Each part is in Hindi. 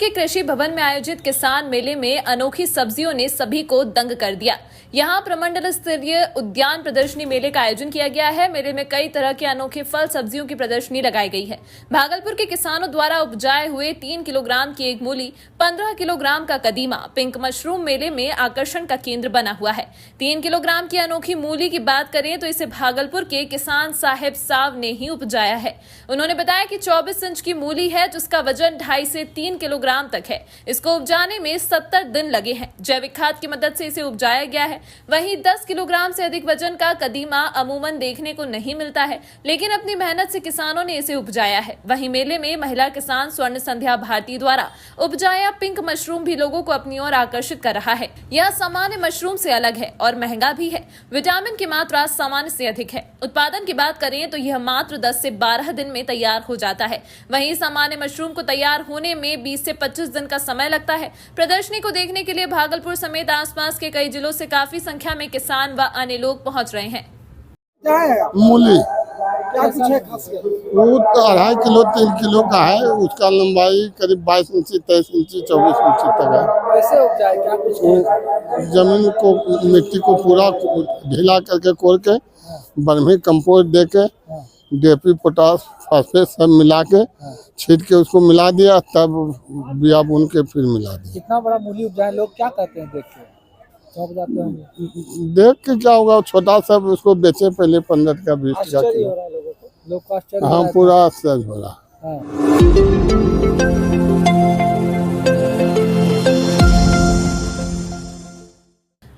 के कृषि भवन में आयोजित किसान मेले में अनोखी सब्जियों ने सभी को दंग कर दिया। यहां प्रमंडल स्तरीय उद्यान प्रदर्शनी मेले का आयोजन किया गया है। मेले में कई तरह के अनोखे फल सब्जियों की प्रदर्शनी लगाई गई है। भागलपुर के किसानों द्वारा उपजाए हुए 3 किलोग्राम की एक मूली, 15 किलोग्राम का कदीमा, पिंक मशरूम मेले में आकर्षण का केंद्र बना हुआ है। 3 किलोग्राम की अनोखी मूली की बात करें तो इसे भागलपुर के किसान साहेब साव ने ही उपजाया है। उन्होंने बताया कि 24 इंच की मूली है जिसका वजन 2.5 से 3 किलोग्राम तक है। इसको उपजाने में 70 दिन लगे हैं। जैविक खाद की मदद से इसे उपजाया गया है। वहीं 10 किलोग्राम से अधिक वजन का कदीमा अमूमन देखने को नहीं मिलता है, लेकिन अपनी मेहनत से किसानों ने इसे उपजाया है। वहीं मेले में महिला किसान स्वर्ण संध्या भारती द्वारा उपजाया पिंक मशरूम भी लोगों को अपनी ओर आकर्षित कर रहा है। यह सामान्य मशरूम से अलग है और महंगा भी है। विटामिन की मात्रा सामान्य से अधिक है। उत्पादन की बात करें तो यह मात्र 10 से 12 दिन में तैयार हो जाता है। वहीं सामान्य मशरूम को तैयार होने में 20 से 25 दिन का समय लगता है। प्रदर्शनी को देखने के लिए भागलपुर समेत आसपास के कई जिलों से काफी संख्या में किसान व अन्य लोग पहुंच रहे हैं। मूली क्या कुछ है खास कर? वो तो 2.5 किलो 3 किलो का है। उसका लंबाई करीब 22 इंची 23 इंची 24 इंची तक है। कैसे उपजाए, क्या कुछ है? वो जमीन को मिट्टी को पूरा ढीला करके कोर के वर्मी कंपोस्ट दे के डीएपी पोटास फास्फेट सब मिला के छीट के उसको मिला दिया, तब बिया बुन के फिर मिला दिया। कितना बड़ा मूली उपजाए, लोग क्या कहते हैं देख के? सब जाते होंगे। देख के क्या होगा, छोटा सा उसको बेचे पहले 15 का 20 का आश्चर्य किलो। हो रहा है लोगों को, लोग को आश्चर्य हो हाँ रहा है। पूरा आश्चर्य हो रहा। हाँ।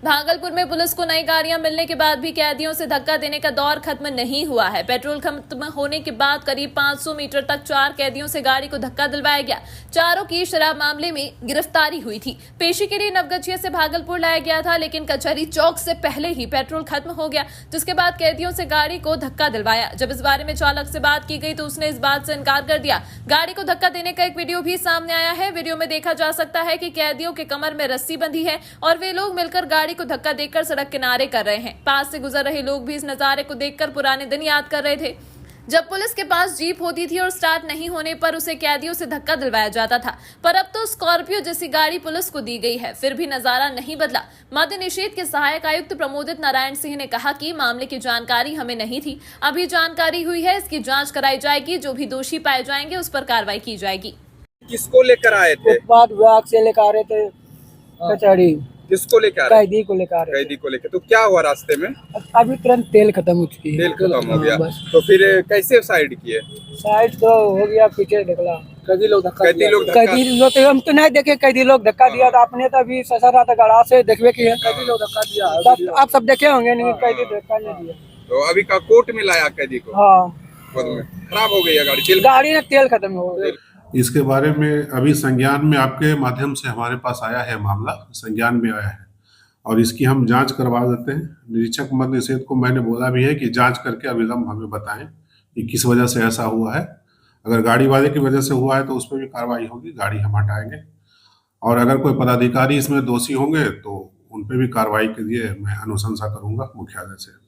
भागलपुर में पुलिस को नई गाड़ियां मिलने के बाद भी कैदियों से धक्का देने का दौर खत्म नहीं हुआ है। पेट्रोल खत्म होने के बाद करीब 500 मीटर तक 4 कैदियों से गाड़ी को धक्का दिलवाया गया। चारों की शराब मामले में गिरफ्तारी हुई थी। पेशी के लिए नवगछिया से भागलपुर लाया गया था, लेकिन कचहरी चौक से पहले ही पेट्रोल खत्म हो गया, जिसके बाद कैदियों से गाड़ी को धक्का दिलवाया। जब इस बारे में चालक से बात की गई तो उसने इस बात से इनकार कर दिया। गाड़ी को धक्का देने का एक वीडियो भी सामने आया है। वीडियो में देखा जा सकता है कि कैदियों के कमर में रस्सी बंधी है और वे लोग मिलकर गाड़ी को धक्का देकर सड़क किनारे कर रहे हैं। पास से गुजर रहे लोग भी इस नजारे को देखकर पुराने दिन याद कर रहे थे, जब पुलिस के पास जीप होती थी और स्टार्ट नहीं होने पर उसे कैदियों से धक्का दिलवाया जाता था। पर अब तो स्कॉर्पियो जैसी गाड़ी पुलिस को दी गई है, फिर भी नजारा नहीं बदला। मद्य निषेध के सहायक आयुक्त प्रमोदित नारायण सिंह ने कहा कि मामले की जानकारी हमें नहीं थी, अभी जानकारी हुई है, इसकी जांच कराई जाएगी। जो भी दोषी पाए जाएंगे उस पर कार्रवाई की जाएगी। किसको लेकर आए थे? उत्पाद विभाग से लेकर आ रहे थे कचहरी, किसको लेकर आ रहे थे? कैदी को लेकर आ रहे कैदी को लेकर। तो क्या हुआ रास्ते में? थे। अभी तुरंत तेल खत्म हो चुकी है। तेल खत्म हो गया, बस। तो फिर कैसे साइड किए? साइड तो हो गया, पीछे निकला। कैदी लोग धक्का कैदी दिया। लोग धक्का- कैदी लोग तो हम तो नहीं देखे, कैदी लोग धक्का दिया था। आपने तो अभी ससुरा था गड़ा से देखवे की है। कैदी लोग धक्का दिया, आप सब देखे होंगे। नहीं, कैदी धक्का नहीं दिया। तो अभी का कोर्ट में लाया कैदी को? हाँ, बाद में खराब हो गई है गाड़ी, तेल गाड़ी में तेल खत्म हो गया। इसके बारे में अभी संज्ञान में आपके माध्यम से हमारे पास आया है, मामला संज्ञान में आया है और इसकी हम जांच करवा देते हैं। निरीक्षक मद्य निषेध को मैंने बोला भी है कि जांच करके अविलंब हमें बताएं कि किस वजह से ऐसा हुआ है। अगर गाड़ी वाले की वजह से हुआ है तो उस पर भी कार्रवाई होगी, गाड़ी हम हटाएंगे। और अगर कोई पदाधिकारी इसमें दोषी होंगे तो उन पर भी कार्रवाई के लिए मैं अनुशंसा करूंगा मुख्यालय से।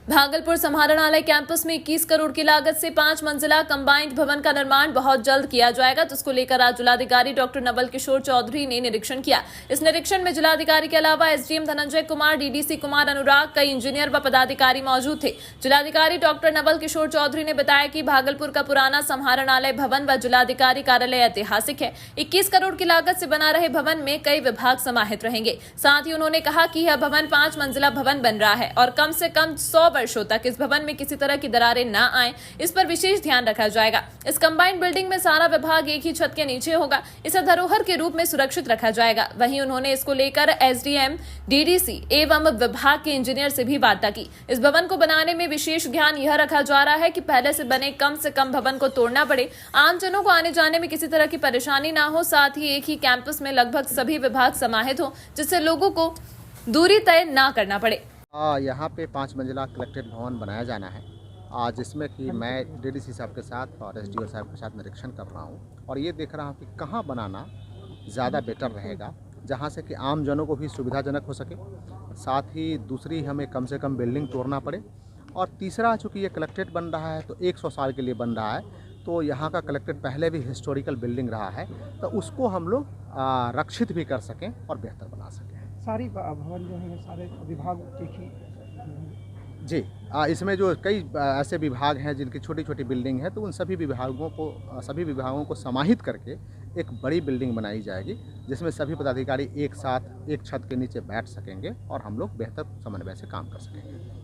भागलपुर समाहरणालय कैंपस में 21 करोड़ की लागत से 5 मंजिला कंबाइंड भवन का निर्माण बहुत जल्द किया जाएगा, जिसको लेकर आज जिलाधिकारी डॉक्टर नवल किशोर चौधरी ने निरीक्षण किया। इस निरीक्षण में जिलाधिकारी के अलावा एसडीएम धनंजय कुमार, डीडीसी कुमार अनुराग, कई इंजीनियर व पदाधिकारी मौजूद थे। जिलाधिकारी डॉक्टर नवल किशोर चौधरी ने बताया कि भागलपुर का पुराना समाहरणालय भवन व जिलाधिकारी कार्यालय ऐतिहासिक है। 21 करोड़ की लागत से बना रहे भवन में कई विभाग समाहित रहेंगे। साथ ही उन्होंने कहा कि यह भवन 5 मंजिला भवन बन रहा है और कम से कम 100 वर्षों तक इस भवन में किसी तरह की दरारें न आए, इस पर विशेष ध्यान रखा जाएगा। इस कंबाइंड बिल्डिंग में सारा विभाग एक ही छत के नीचे होगा, इसे धरोहर के रूप में सुरक्षित रखा जाएगा। वहीं उन्होंने इसको लेकर एसडीएम, डीडीसी एवं विभाग के इंजीनियर से भी वार्ता की। इस भवन को बनाने में विशेष ध्यान यह रखा जा रहा है कि पहले से बने कम से कम भवन को तोड़ना पड़े, आमजनों को आने जाने में किसी तरह की परेशानी न हो। साथ ही एक ही कैंपस में लगभग सभी विभाग समाहित हो, जिससे लोगों को दूरी तय न करना पड़े। यहाँ पे 5 मंजिला कलेक्ट्रेट भवन बनाया जाना है आज, जिसमें कि मैं डीडीसी साहब के साथ और एसडीओ साहब के साथ निरीक्षण कर रहा हूँ और ये देख रहा हूँ कि कहाँ बनाना ज़्यादा बेटर रहेगा, जहाँ से कि आम जनों को भी सुविधाजनक हो सके, साथ ही दूसरी हमें कम से कम बिल्डिंग तोड़ना पड़े और तीसरा चूँकि ये कलेक्ट्रेट बन रहा है तो 100 साल के लिए बन रहा है, तो यहाँ का कलेक्ट्रेट पहले भी हिस्टोरिकल बिल्डिंग रहा है, तो उसको हम लोग रक्षित भी कर सकें और बेहतर बना सकें। सारी भवन जो है सारे विभाग की जी, इसमें जो कई ऐसे विभाग हैं जिनकी छोटी छोटी बिल्डिंग है, तो उन सभी विभागों को समाहित करके एक बड़ी बिल्डिंग बनाई जाएगी, जिसमें सभी पदाधिकारी एक साथ एक छत के नीचे बैठ सकेंगे और हम लोग बेहतर समन्वय से काम कर सकेंगे।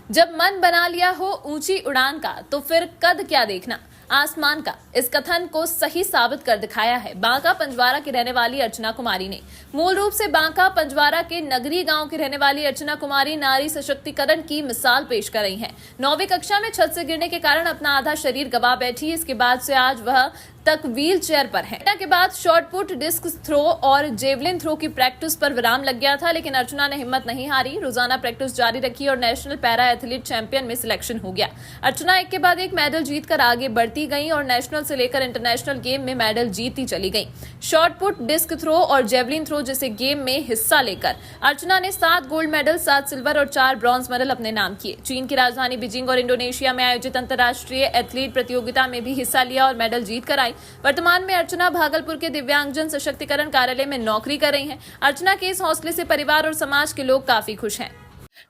जब मन बना लिया हो ऊंची उड़ान का तो फिर कद क्या देखना, आसमान का। इस कथन को सही साबित कर दिखाया है बांका पंजवारा की रहने वाली अर्चना कुमारी ने। मूल रूप से बांका पंजवारा के नगरी गांव की रहने वाली अर्चना कुमारी नारी सशक्तिकरण की मिसाल पेश कर रही हैं। 9वीं कक्षा में छत से गिरने के कारण अपना आधा शरीर गंवा बैठी। इसके बाद से आज वह तक व्हील चेयर पर है। के बाद शॉर्ट पुट, डिस्क थ्रो और जेवलिन थ्रो की प्रैक्टिस पर विराम लग गया था, लेकिन अर्चना ने हिम्मत नहीं हारी, रोजाना प्रैक्टिस जारी रखी और नेशनल पैरा एथलीट चैंपियन में सिलेक्शन हो गया। अर्चना एक के बाद एक मेडल जीतकर आगे बढ़ती गई और नेशनल से लेकर इंटरनेशनल गेम में मेडल जीतती चली गई। शॉर्ट पुट, डिस्क थ्रो और जेवलिन थ्रो जैसे गेम में हिस्सा लेकर अर्चना ने 7 गोल्ड मेडल, 7 सिल्वर और 4 ब्रॉन्ज मेडल अपने नाम किए। चीन की राजधानी बीजिंग और इंडोनेशिया में आयोजित अंतर्राष्ट्रीय एथलीट प्रतियोगिता में भी हिस्सा लिया और मेडल जीत कर आई। वर्तमान में अर्चना भागलपुर के दिव्यांगजन सशक्तिकरण कार्यालय में नौकरी कर रही हैं। अर्चना के इस हौसले से परिवार और समाज के लोग काफी खुश हैं।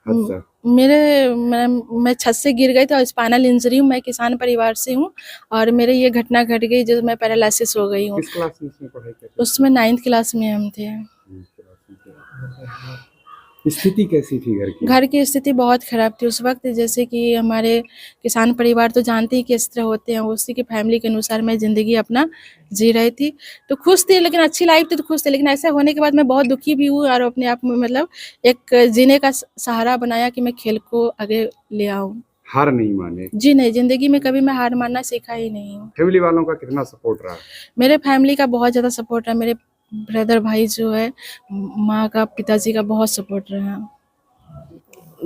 अच्छा, मैं छत से गिर गई थी, स्पाइनल इंजरी हूँ। मैं किसान परिवार से हूँ और मेरे ये घटना घट गई जो मैं पैरालिसिस हो गई हूँ। किस क्लास में पढ़ाई कर उसमें 9th क्लास में हम थे। स्थिति कैसी थी घर की? घर की स्थिति बहुत खराब थी उस वक्त। जैसे कि हमारे किसान परिवार तो जानते ही किस तरह होते हैं, उसी की फैमिली के अनुसार मैं ज़िंदगी अपना जी रही थी। तो खुश थी, लेकिन अच्छी लाइफ थी तो खुश थी, लेकिन ऐसा होने के बाद मैं बहुत दुखी भी हूँ और अपने आप में मतलब एक जीने का सहारा बनाया कि मैं खेल को आगे ले आऊँ। हार नहीं माने? जी नहीं, ज़िंदगी में कभी मैं हार मानना सीखा ही नहीं हूँ। फैमिली वालों का कितना सपोर्ट रहा? मेरे फैमिली का बहुत ज़्यादा सपोर्ट रहा। मेरे ब्रदर भाई जो है, माँ का, पिताजी का बहुत सपोर्ट रहा।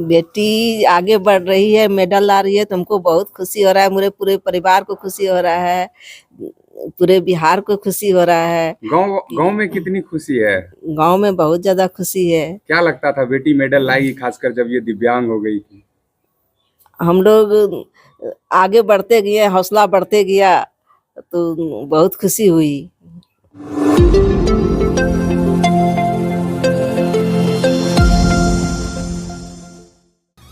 बेटी आगे बढ़ रही है, मेडल ला रही है, तुमको बहुत खुशी हो रहा है। मेरे पूरे परिवार को खुशी हो रहा है, पूरे बिहार को खुशी हो रहा है। गांव में कितनी खुशी है? गांव में बहुत ज्यादा खुशी है। क्या लगता था बेटी मेडल लाएगी, खासकर जब ये दिव्यांग हो गई थी? हम लोग आगे बढ़ते गए, हौसला बढ़ते गया, तो बहुत खुशी हुई।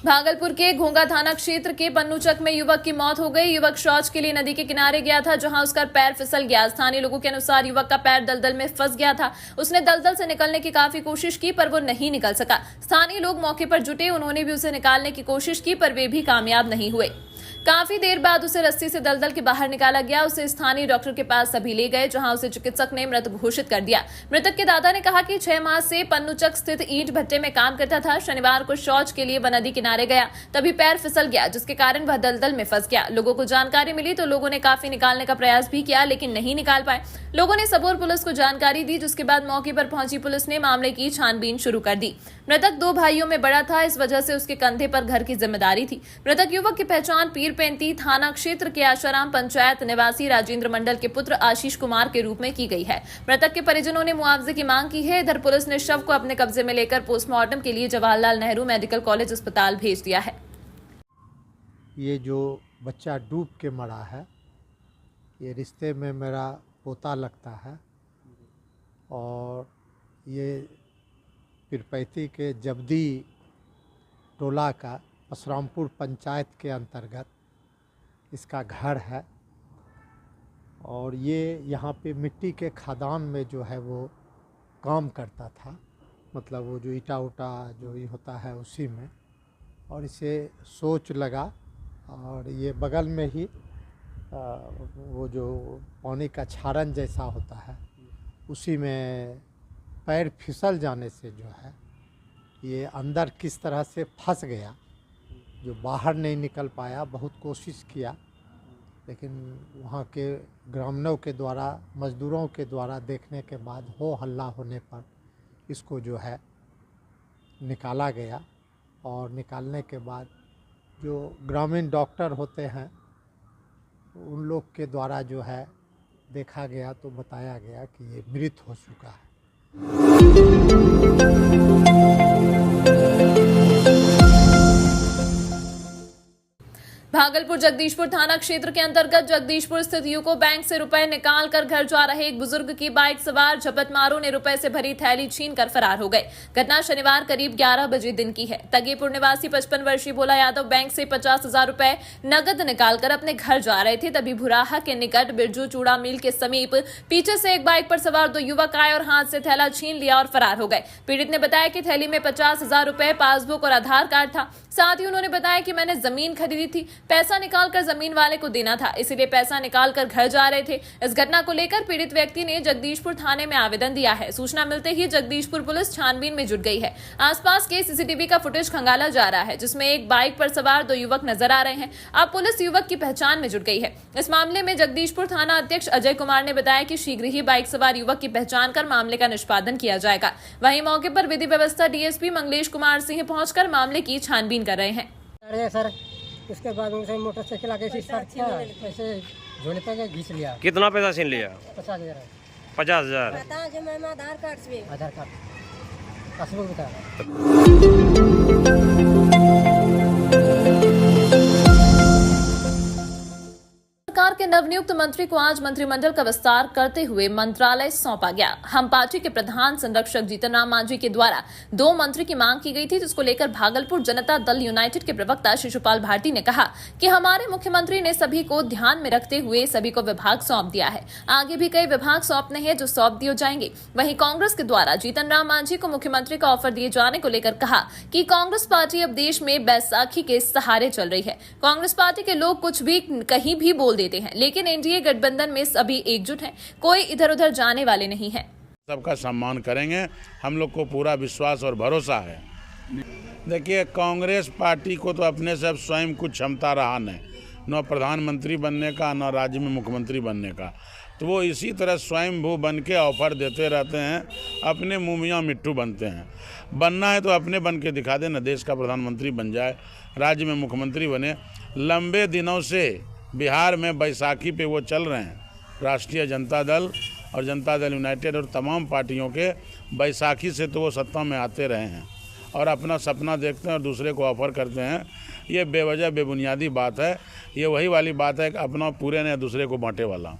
भागलपुर के घोंगा थाना क्षेत्र के पन्नूचक में युवक की मौत हो गई। युवक शौच के लिए नदी के किनारे गया था, जहां उसका पैर फिसल गया। स्थानीय लोगों के अनुसार युवक का पैर दलदल में फंस गया था। उसने दलदल से निकलने की काफी कोशिश की पर वो नहीं निकल सका। स्थानीय लोग मौके पर जुटे, उन्होंने भी उसे निकालने की कोशिश की पर वे भी कामयाब नहीं हुए। काफी देर बाद उसे रस्सी से दलदल के बाहर निकाला गया। उसे स्थानीय डॉक्टर के पास सभी ले गए, जहां उसे चिकित्सक ने मृत घोषित कर दिया। मृतक के दादा ने कहा कि 6 माह से पन्नूचक स्थित ईंट भट्टे में काम करता था। शनिवार को शौच के लिए वह नदी किनारे गया, तभी पैर फिसल गया, जिसके कारण वह दलदल में फंस गया। लोगों को जानकारी मिली तो लोगों ने काफी निकालने का प्रयास भी किया, लेकिन नहीं निकाल पाए। लोगों ने सबौर पुलिस को जानकारी दी, जिसके बाद मौके पर पहुंची पुलिस ने मामले की छानबीन शुरू कर दी। मृतक 2 भाइयों में बड़ा था, इस वजह से उसके कंधे पर घर की जिम्मेदारी थी। मृतक युवक की पहचान पीरपेंती थाना क्षेत्र के आशाराम पंचायत निवासी राजेंद्र मंडल के पुत्र आशीष कुमार के रूप में की गई है। मृतक के परिजनों ने मुआवजे की मांग की है। इधर पुलिस ने शव को अपने कब्जे में लेकर पोस्टमार्टम के लिए जवाहरलाल नेहरू मेडिकल कॉलेज अस्पताल भेज दिया है। ये जो बच्चा डूब के मरा है, ये रिश्ते में मेरा पोता लगता है और ये पीरपैती के जबदी टोला का परशुरामपुर पंचायत के अंतर्गत इसका घर है और ये यहाँ पे मिट्टी के खदान में जो है वो काम करता था, मतलब वो जो ईटा उटा जो ये होता है उसी में। और इसे सोच लगा और ये बगल में ही वो जो पानी का छारन जैसा होता है उसी में पैर फिसल जाने से जो है ये अंदर किस तरह से फंस गया, जो बाहर नहीं निकल पाया। बहुत कोशिश किया, लेकिन वहाँ के ग्रामीणों के द्वारा, मजदूरों के द्वारा देखने के बाद हो हल्ला होने पर इसको जो है निकाला गया। और निकालने के बाद जो ग्रामीण डॉक्टर होते हैं उन लोग के द्वारा जो है देखा गया तो बताया गया कि ये मृत हो चुका है। भागलपुर जगदीशपुर थाना क्षेत्र के अंतर्गत जगदीशपुर स्थित यूको बैंक से रुपए निकालकर घर जा रहे एक बुजुर्ग की बाइक सवार झपटमारों ने रुपए से भरी थैली छीनकर फरार हो गए। घटना शनिवार करीब 11 बजे दिन की है। तगीपुर निवासी 55 वर्षीय भोला यादव बैंक से 50,000 रुपए नकद निकालकर अपने घर जा रहे थे। तभी भुराहा के निकट बिरजू चूड़ा मिल के समीप पीछे से एक बाइक पर सवार 2 युवक आए और हाथ से थैला छीन लिया और फरार हो गए। पीड़ित ने बताया कि थैली में 50,000 रुपए, पासबुक और आधार कार्ड था। साथ ही उन्होंने बताया कि मैंने जमीन खरीदी थी, पैसा निकालकर जमीन वाले को देना था, इसीलिए पैसा निकालकर घर जा रहे थे। इस घटना को लेकर पीड़ित व्यक्ति ने जगदीशपुर थाने में आवेदन दिया है। सूचना मिलते ही जगदीशपुर पुलिस छानबीन में जुट गई है। आसपास के सीसीटीवी का फुटेज खंगाला जा रहा है, जिसमें एक बाइक पर सवार 2 युवक नजर आ रहे हैं। अब पुलिस युवक की पहचान में जुट गई है। इस मामले में जगदीशपुर थाना अध्यक्ष अजय कुमार ने बताया कि शीघ्र ही बाइक सवार युवक की पहचान कर मामले का निष्पादन किया जाएगा। वहीं मौके पर विधि व्यवस्था डीएसपी मंगलेश कुमार सिंह पहुंचकर मामले की छानबीन कर रहे हैं। सर उसके बाद उनसे मोटरसाइकिल आगे ऐसे झोले पे घींच लिया। कितना पैसा छीन लिया? 50,000। 50,000। आधार कार्ड पासबुक बता। सरकार के नवनियुक्त मंत्री को आज मंत्रिमंडल का विस्तार करते हुए मंत्रालय सौंपा गया। हम पार्टी के प्रधान संरक्षक जीतन राम मांझी के द्वारा 2 मंत्री की मांग की गई थी, जिसको लेकर भागलपुर जनता दल यूनाइटेड के प्रवक्ता शिशुपाल भारती ने कहा कि हमारे मुख्यमंत्री ने सभी को ध्यान में रखते हुए सभी को विभाग सौंप दिया है। आगे भी कई विभाग सौंपने हैं जो सौंप दिए जाएंगे। वहीं कांग्रेस के द्वारा जीतन राम मांझी को मुख्यमंत्री का ऑफर दिए जाने को लेकर कहा कि कांग्रेस पार्टी अब देश में बैसाखी के सहारे चल रही है। कांग्रेस पार्टी के लोग कुछ भी कहीं भी बोल देते हैं, लेकिन एनडीए गठबंधन में सभी एकजुट हैं, कोई इधर उधर जाने वाले नहीं हैं। सबका सम्मान करेंगे, हम लोग को पूरा विश्वास और भरोसा है। देखिए, कांग्रेस पार्टी को तो अपने से अब स्वयं कुछ क्षमता रहा नहीं, न प्रधानमंत्री बनने का न राज्य में मुख्यमंत्री बनने का, तो वो इसी तरह स्वयंभू बन के ऑफर देते रहते हैं, अपने मुँह मियाँ मिट्टू बनते हैं। बनना है तो अपने बन के दिखा देना, देश का प्रधानमंत्री बन जाए, राज्य में मुख्यमंत्री बने। लंबे दिनों से बिहार में बैसाखी पे वो चल रहे हैं, राष्ट्रीय जनता दल और जनता दल यूनाइटेड और तमाम पार्टियों के बैसाखी से तो वो सत्ता में आते रहे हैं और अपना सपना देखते हैं और दूसरे को ऑफर करते हैं। ये बेवजह बेबुनियादी बात है। ये वही वाली बात है कि अपना पूरे ने दूसरे को बांटे वाला।